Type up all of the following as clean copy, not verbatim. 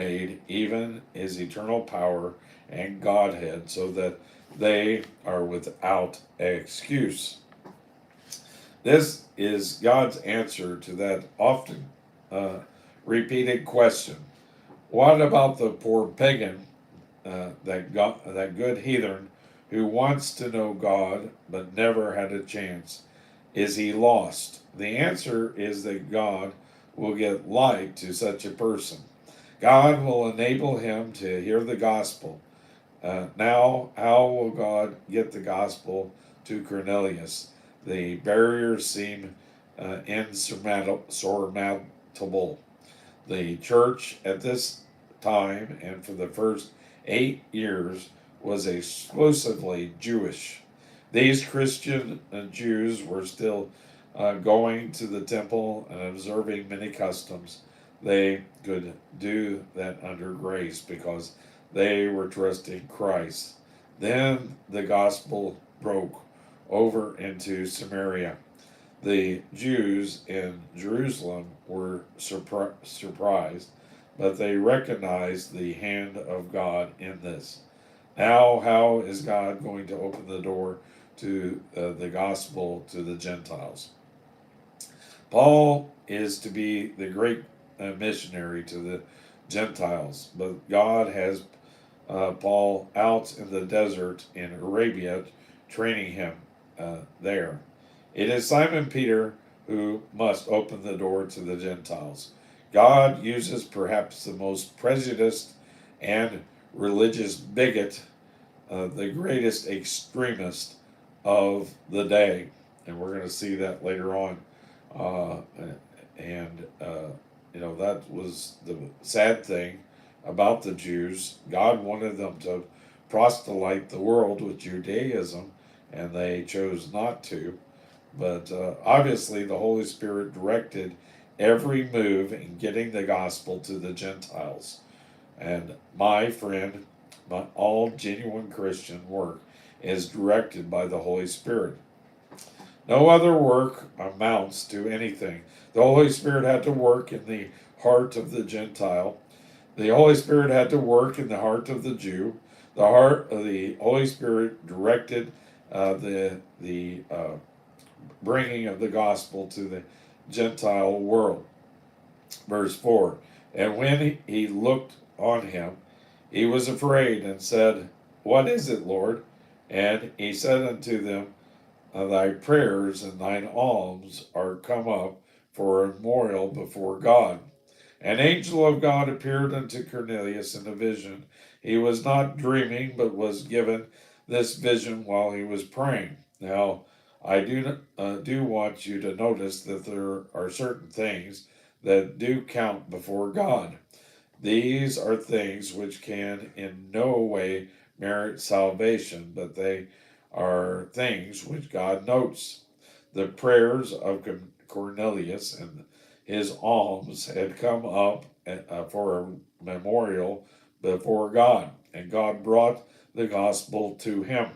made even his eternal power and Godhead, so that they are without excuse. This is God's answer to that often uh, repeated question. What about the poor pagan, that good heathen who wants to know God but never had a chance? Is he lost? The answer is that God will get light to such a person. God will enable him to hear the gospel. Now, how will God get the gospel to Cornelius? The barriers seem insurmountable. The church at this time and for the first 8 years was exclusively Jewish. These Christian Jews were still going to the temple and observing many customs. They could do that under grace because they were trusting Christ. Then the gospel broke over into Samaria. The Jews in Jerusalem were surprised, but they recognized the hand of God in this. Now, how is God going to open the door to the gospel to the Gentiles? Paul is to be the great missionary to the Gentiles, but God has Paul out in the desert in Arabia, training him there. It is Simon Peter who must open the door to the Gentiles. God uses perhaps the most prejudiced and religious bigot, the greatest extremist of the day. And we're going to see that later on. Uh, and, that was the sad thing about the Jews. God wanted them to proselyte the world with Judaism, and they chose not to. But obviously, the Holy Spirit directed every move in getting the gospel to the Gentiles. And my friend, all genuine Christian work is directed by the Holy Spirit. No other work amounts to anything. The Holy Spirit had to work in the heart of the Gentile. The Holy Spirit had to work in the heart of the Jew. The heart of the Holy Spirit directed the bringing of the gospel to the Gentile world. Verse 4. And when he looked on him, he was afraid and said, What is it, Lord? And he said unto them, Thy prayers and thine alms are come up for a memorial before God. An angel of God appeared unto Cornelius in a vision. He was not dreaming, but was given this vision while he was praying. Now, I do want you to notice that there are certain things that do count before God. These are things which can in no way merit salvation, but they are things which God notes. The prayers of Cornelius and his alms had come up for a memorial before God, and God brought the gospel to him.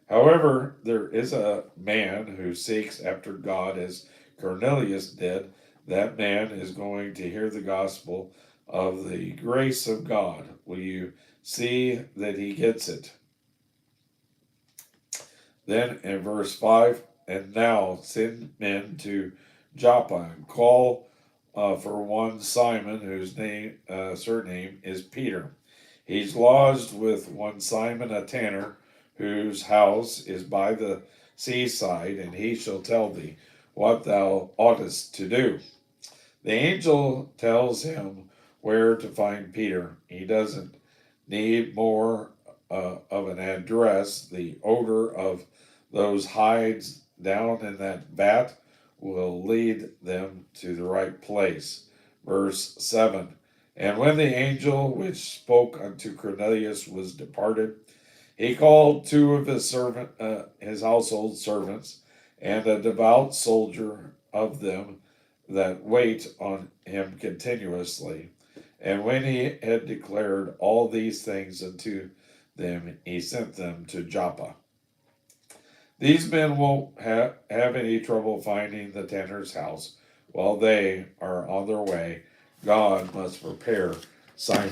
However, there is a man who seeks after God as Cornelius did. That man is going to hear the gospel of the grace of God. Will you see that he gets it? Then in verse 5, and now send men to Joppa and call for one Simon, whose surname is Peter. He's lodged with one Simon, a tanner, whose house is by the seaside, and he shall tell thee what thou oughtest to do. The angel tells him where to find Peter. He doesn't need more of an address. The odor of those hides down in that vat will lead them to the right place. Verse 7. And when the angel which spoke unto Cornelius was departed, he called two of his household servants, and a devout soldier of them that wait on him continuously. And when he had declared all these things unto them, he sent them to Joppa. These men won't have any trouble finding the tanner's house while they are on their way. God must prepare Sign